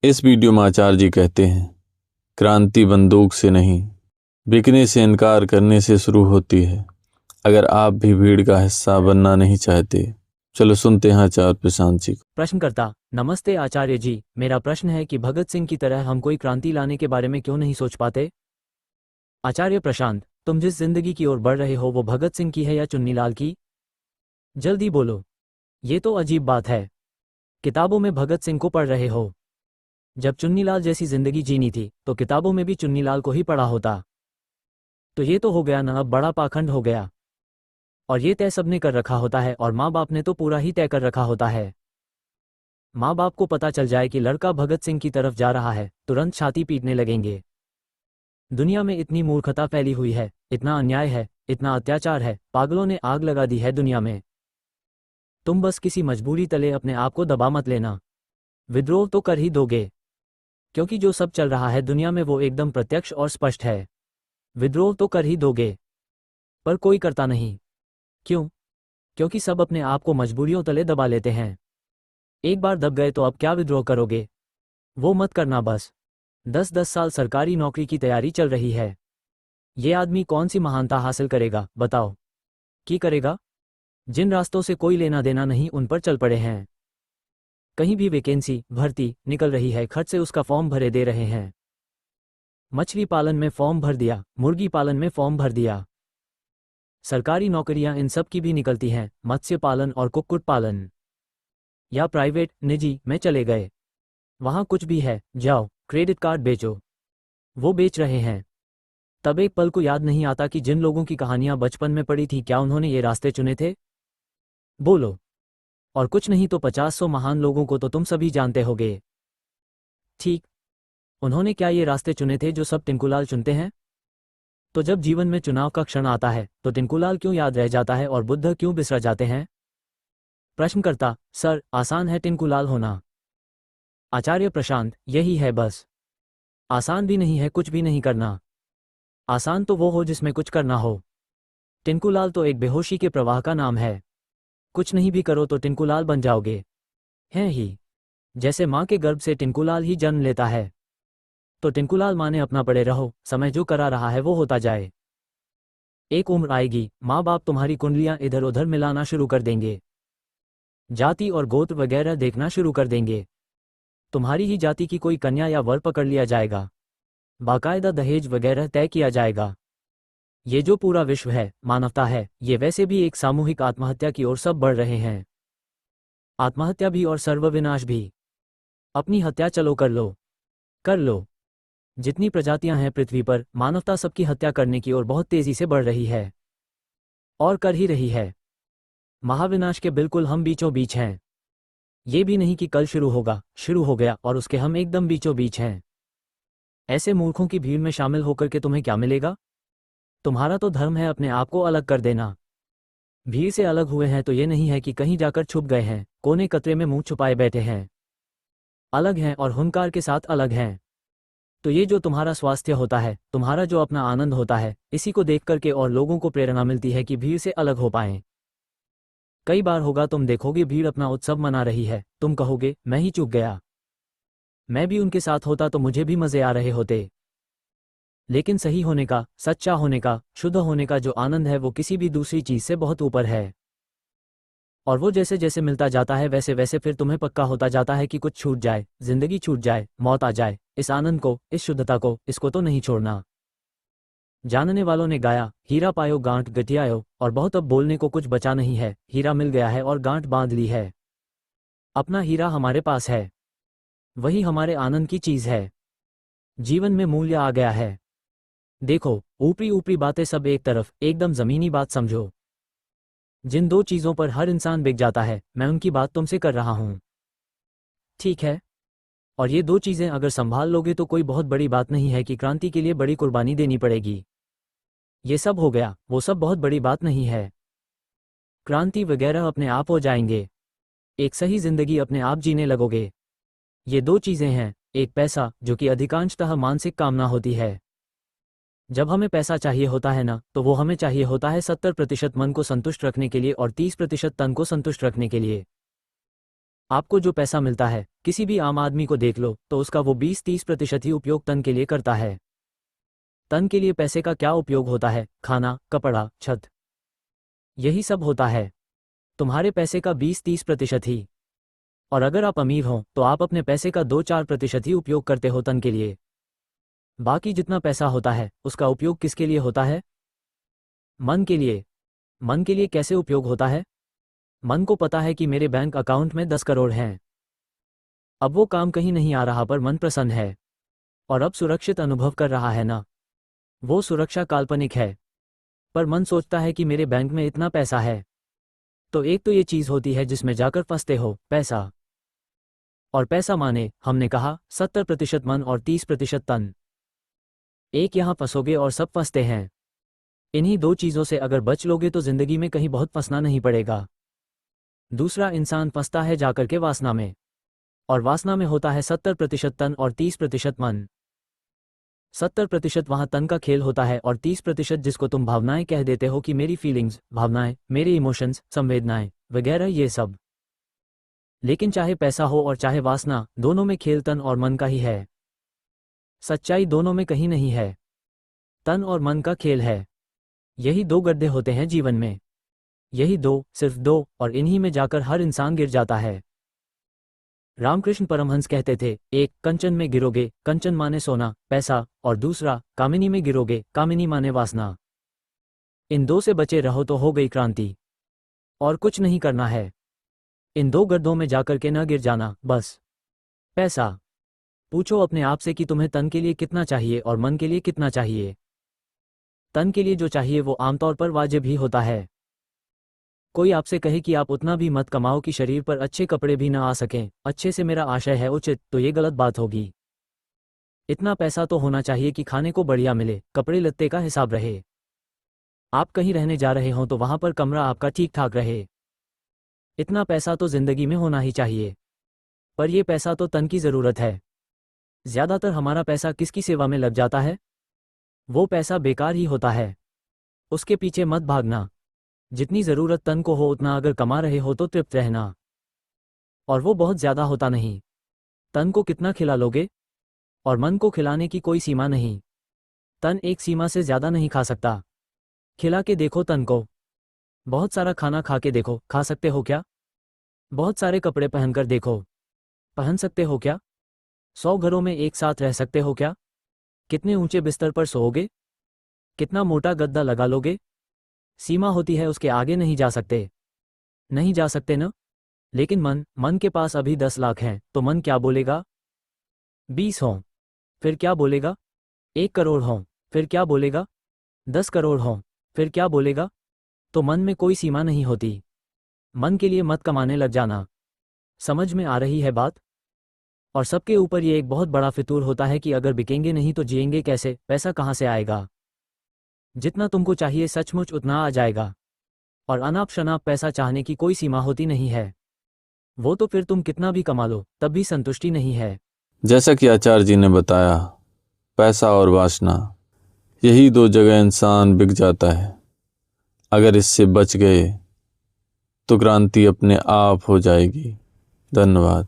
इस वीडियो में आचार्य जी कहते हैं, क्रांति बंदूक से नहीं, बिकने से इनकार करने से शुरू होती है। अगर आप भी भीड़ का हिस्सा बनना नहीं चाहते, चलो सुनते हैं आचार्य प्रशांत जी को। प्रश्नकर्ता: नमस्ते आचार्य जी, मेरा प्रश्न है कि भगत सिंह की तरह हम कोई क्रांति लाने के बारे में क्यों नहीं सोच पाते? आचार्य प्रशांत: तुम जिस जिंदगी की ओर बढ़ रहे हो वो भगत सिंह की है या चुन्नीलाल की? जल्दी बोलो, ये तो अजीब बात है। किताबों में भगत सिंह को पढ़ रहे हो। जब चुन्नीलाल जैसी जिंदगी जीनी थी तो किताबों में भी चुन्नीलाल को ही पढ़ा होता। तो ये तो हो गया ना, अब बड़ा पाखंड हो गया। और ये तय सबने कर रखा होता है और माँ बाप ने तो पूरा ही तय कर रखा होता है। माँ बाप को पता चल जाए कि लड़का भगत सिंह की तरफ जा रहा है, तुरंत छाती पीटने लगेंगे। दुनिया में इतनी मूर्खता फैली हुई है, इतना अन्याय है, इतना अत्याचार है, पागलों ने आग लगा दी है दुनिया में। तुम बस किसी मजबूरी तले अपने आप को दबा मत लेना। विद्रोह तो कर ही दोगे, क्योंकि जो सब चल रहा है दुनिया में वो एकदम प्रत्यक्ष और स्पष्ट है। विद्रोह तो कर ही दोगे, पर कोई करता नहीं। क्यों? क्योंकि सब अपने आप को मजबूरियों तले दबा लेते हैं। एक बार दब गए तो अब क्या विद्रोह करोगे? वो मत करना बस। 10-10 साल सरकारी नौकरी की तैयारी चल रही है। ये आदमी कौन सी महानता हासिल करेगा, बताओ? की करेगा? जिन रास्तों से कोई लेना देना नहीं उन पर चल पड़े हैं। कहीं भी वैकेंसी, भर्ती निकल रही है, खर्च से उसका फॉर्म भरे दे रहे हैं। मछली पालन में फॉर्म भर दिया, मुर्गी पालन में फॉर्म भर दिया। सरकारी नौकरियां इन सब की भी निकलती हैं, मत्स्य पालन और कुक्कुट पालन। या प्राइवेट, निजी में चले गए। वहां कुछ भी है, जाओ क्रेडिट कार्ड बेचो। वो बेच रहे हैं। तब एक पल को याद नहीं आता कि जिन लोगों की कहानियां बचपन में पढ़ी थी, क्या उन्होंने ये रास्ते चुने थे? बोलो। और कुछ नहीं तो 50-100 महान लोगों को तो तुम सभी जानते होगे। ठीक, उन्होंने क्या ये रास्ते चुने थे जो सब टिंकुलाल चुनते हैं? तो जब जीवन में चुनाव का क्षण आता है तो टिंकुलाल क्यों याद रह जाता है और बुद्ध क्यों बिसरा जाते हैं? प्रश्नकर्ता: सर, आसान है टिंकुलाल होना। आचार्य प्रशांत: यही है बस। आसान भी नहीं है कुछ भी नहीं करना। आसान तो वो हो जिसमें कुछ करना हो। टिंकुलाल तो एक बेहोशी के प्रवाह का नाम है। कुछ नहीं भी करो तो टिंकुलाल बन जाओगे। हैं ही। जैसे माँ के गर्भ से टिंकुलाल ही जन्म लेता है, तो टिंकुलाल माने अपना पड़े रहो, समय जो करा रहा है वो होता जाए। एक उम्र आएगी, माँ बाप तुम्हारी कुंडलियां इधर उधर मिलाना शुरू कर देंगे। जाति और गोत्र वगैरह देखना शुरू कर देंगे। तुम्हारी ही जाति की कोई कन्या या वर पकड़ लिया जाएगा। बाकायदा दहेज वगैरह तय किया जाएगा। ये जो पूरा विश्व है, मानवता है, ये वैसे भी एक सामूहिक आत्महत्या की ओर सब बढ़ रहे हैं। आत्महत्या भी और सर्वविनाश भी। अपनी हत्या चलो कर लो, कर लो। जितनी प्रजातियां हैं पृथ्वी पर, मानवता सबकी हत्या करने की ओर बहुत तेजी से बढ़ रही है और कर ही रही है। महाविनाश के बिल्कुल हम बीचों बीच हैं। ये भी नहीं कि कल शुरू होगा, शुरू हो गया और उसके हम एकदम बीचों बीच हैं। ऐसे मूर्खों की भीड़ में शामिल होकर के तुम्हें क्या मिलेगा? तुम्हारा तो धर्म है अपने आप को अलग कर देना। भीड़ से अलग हुए हैं तो ये नहीं है कि कहीं जाकर छुप गए हैं, कोने कतरे में मुंह छुपाए बैठे हैं। अलग हैं और हुंकार के साथ अलग हैं। तो ये जो तुम्हारा स्वास्थ्य होता है, तुम्हारा जो अपना आनंद होता है, इसी को देख करके और लोगों को प्रेरणा मिलती है कि भीड़ से अलग हो पाएं। कई बार होगा तुम देखोगे भीड़ अपना उत्सव मना रही है, तुम कहोगे मैं ही चूक गया। मैं भी उनके साथ होता तो मुझे भी मजे आ रहे होते। लेकिन सही होने का, सच्चा होने का, शुद्ध होने का जो आनंद है वो किसी भी दूसरी चीज से बहुत ऊपर है। और वो जैसे जैसे मिलता जाता है वैसे वैसे फिर तुम्हें पक्का होता जाता है कि कुछ छूट जाए, जिंदगी छूट जाए, मौत आ जाए, इस आनंद को, इस शुद्धता को, इसको तो नहीं छोड़ना। जानने वालों ने गाया, हीरा पायो गांठ गठियायो, और बहुत अब बोलने को कुछ बचा नहीं है, हीरा मिल गया है और गांठ बांध ली है। अपना हीरा हमारे पास है, वही हमारे आनंद की चीज है। जीवन में मूल्य आ गया है। देखो, ऊपरी ऊपरी बातें सब एक तरफ, एकदम जमीनी बात समझो। जिन दो चीजों पर हर इंसान बिक जाता है, मैं उनकी बात तुमसे कर रहा हूं। ठीक है? और ये दो चीजें अगर संभाल लोगे तो कोई बहुत बड़ी बात नहीं है कि क्रांति के लिए बड़ी कुर्बानी देनी पड़ेगी। ये सब हो गया, वो सब बहुत बड़ी बात नहीं है। क्रांति वगैरह अपने आप हो जाएंगे। एक सही जिंदगी अपने आप जीने लगोगे। ये दो चीजें हैं, एक पैसा, जो कि अधिकांशतः मानसिक कामना होती है। जब हमें पैसा चाहिए होता है ना, तो वो हमें चाहिए होता है 70% मन को संतुष्ट रखने के लिए और 30% तन को संतुष्ट रखने के लिए। आपको जो पैसा मिलता है, किसी भी आम आदमी को देख लो तो उसका वो 20-30% ही उपयोग तन के लिए करता है। तन के लिए पैसे का क्या उपयोग होता है? खाना, कपड़ा, छत, यही सब होता है। तुम्हारे पैसे का 20-30% ही। और अगर आप अमीर हो तो आप अपने पैसे का 2-4% ही उपयोग करते हो तन के लिए। बाकी जितना पैसा होता है उसका उपयोग किसके लिए होता है? मन के लिए। मन के लिए कैसे उपयोग होता है? मन को पता है कि मेरे बैंक अकाउंट में 10 करोड़ हैं। अब वो काम कहीं नहीं आ रहा पर मन प्रसन्न है और अब सुरक्षित अनुभव कर रहा है ना। वो सुरक्षा काल्पनिक है, पर मन सोचता है कि मेरे बैंक में इतना पैसा है। तो एक तो ये चीज होती है जिसमें जाकर फंसते हो, पैसा। और पैसा माने, हमने कहा 70% मन और 30% तन। एक यहां फंसोगे और सब फंसते हैं। इन्हीं दो चीजों से अगर बच लोगे तो जिंदगी में कहीं बहुत फंसना नहीं पड़ेगा। दूसरा इंसान फंसता है जाकर के वासना में, और वासना में होता है 70% तन और 30% मन। 70% वहां तन का खेल होता है और 30% जिसको तुम भावनाएं कह देते हो कि मेरी फीलिंग्स, भावनाएं, मेरे इमोशंस, संवेदनाएं वगैरह ये सब। लेकिन चाहे पैसा हो और चाहे वासना, दोनों में खेल तन और मन का ही है। सच्चाई दोनों में कहीं नहीं है, तन और मन का खेल है। यही दो गड्ढे होते हैं जीवन में, यही दो, सिर्फ दो, और इन्हीं में जाकर हर इंसान गिर जाता है। रामकृष्ण परमहंस कहते थे, एक, कंचन में गिरोगे, कंचन माने सोना, पैसा, और दूसरा, कामिनी में गिरोगे, कामिनी माने वासना। इन दो से बचे रहो तो हो गई क्रांति। और कुछ नहीं करना है, इन दो गड्ढों में जाकर के न गिर जाना, बस। पैसा। पूछो अपने आप से कि तुम्हें तन के लिए कितना चाहिए और मन के लिए कितना चाहिए। तन के लिए जो चाहिए वो आमतौर पर वाजिब ही होता है। कोई आपसे कहे कि आप उतना भी मत कमाओ कि शरीर पर अच्छे कपड़े भी न आ सकें, अच्छे से मेरा आशय है उचित, तो ये गलत बात होगी। इतना पैसा तो होना चाहिए कि खाने को बढ़िया मिले, कपड़े लत्ते का हिसाब रहे। आप कहीं रहने जा रहे हो तो वहां पर कमरा आपका ठीक ठाक रहे। इतना पैसा तो जिंदगी में होना ही चाहिए। पर यह पैसा तो तन की जरूरत है। ज्यादातर हमारा पैसा किसकी सेवा में लग जाता है? वो पैसा बेकार ही होता है। उसके पीछे मत भागना। जितनी जरूरत तन को हो उतना अगर कमा रहे हो तो तृप्त रहना, और वो बहुत ज्यादा होता नहीं। तन को कितना खिला लोगे? और मन को खिलाने की कोई सीमा नहीं। तन एक सीमा से ज्यादा नहीं खा सकता। खिला के देखो तन को। बहुत सारा खाना खा के देखो, खा सकते हो क्या? बहुत सारे कपड़े पहनकर देखो, पहन सकते हो क्या? 100 घरों में एक साथ रह सकते हो क्या? कितने ऊंचे बिस्तर पर सोओगे? कितना मोटा गद्दा लगा लोगे? सीमा होती है, उसके आगे नहीं जा सकते। नहीं जा सकते न? लेकिन मन के पास अभी 10 लाख हैं, तो मन क्या बोलेगा? 20 हों, फिर क्या बोलेगा? 1 करोड़ हों, फिर क्या बोलेगा? 10 करोड़ हों, फिर क्या बोलेगा? तो मन में कोई सीमा नहीं होती। मन के लिए मत कमाने लग जाना। समझ में आ रही है बात? और सबके ऊपर ये एक बहुत बड़ा फितूर होता है कि अगर बिकेंगे नहीं तो जिएंगे कैसे, पैसा कहाँ से आएगा? जितना तुमको चाहिए सचमुच उतना आ जाएगा। और अनाप शनाप पैसा चाहने की कोई सीमा होती नहीं है। वो तो फिर तुम कितना भी कमा लो तब भी संतुष्टि नहीं है। जैसा कि आचार्य जी ने बताया, पैसा और वासना, यही दो जगह इंसान बिक जाता है। अगर इससे बच गए तो क्रांति अपने आप हो जाएगी। धन्यवाद।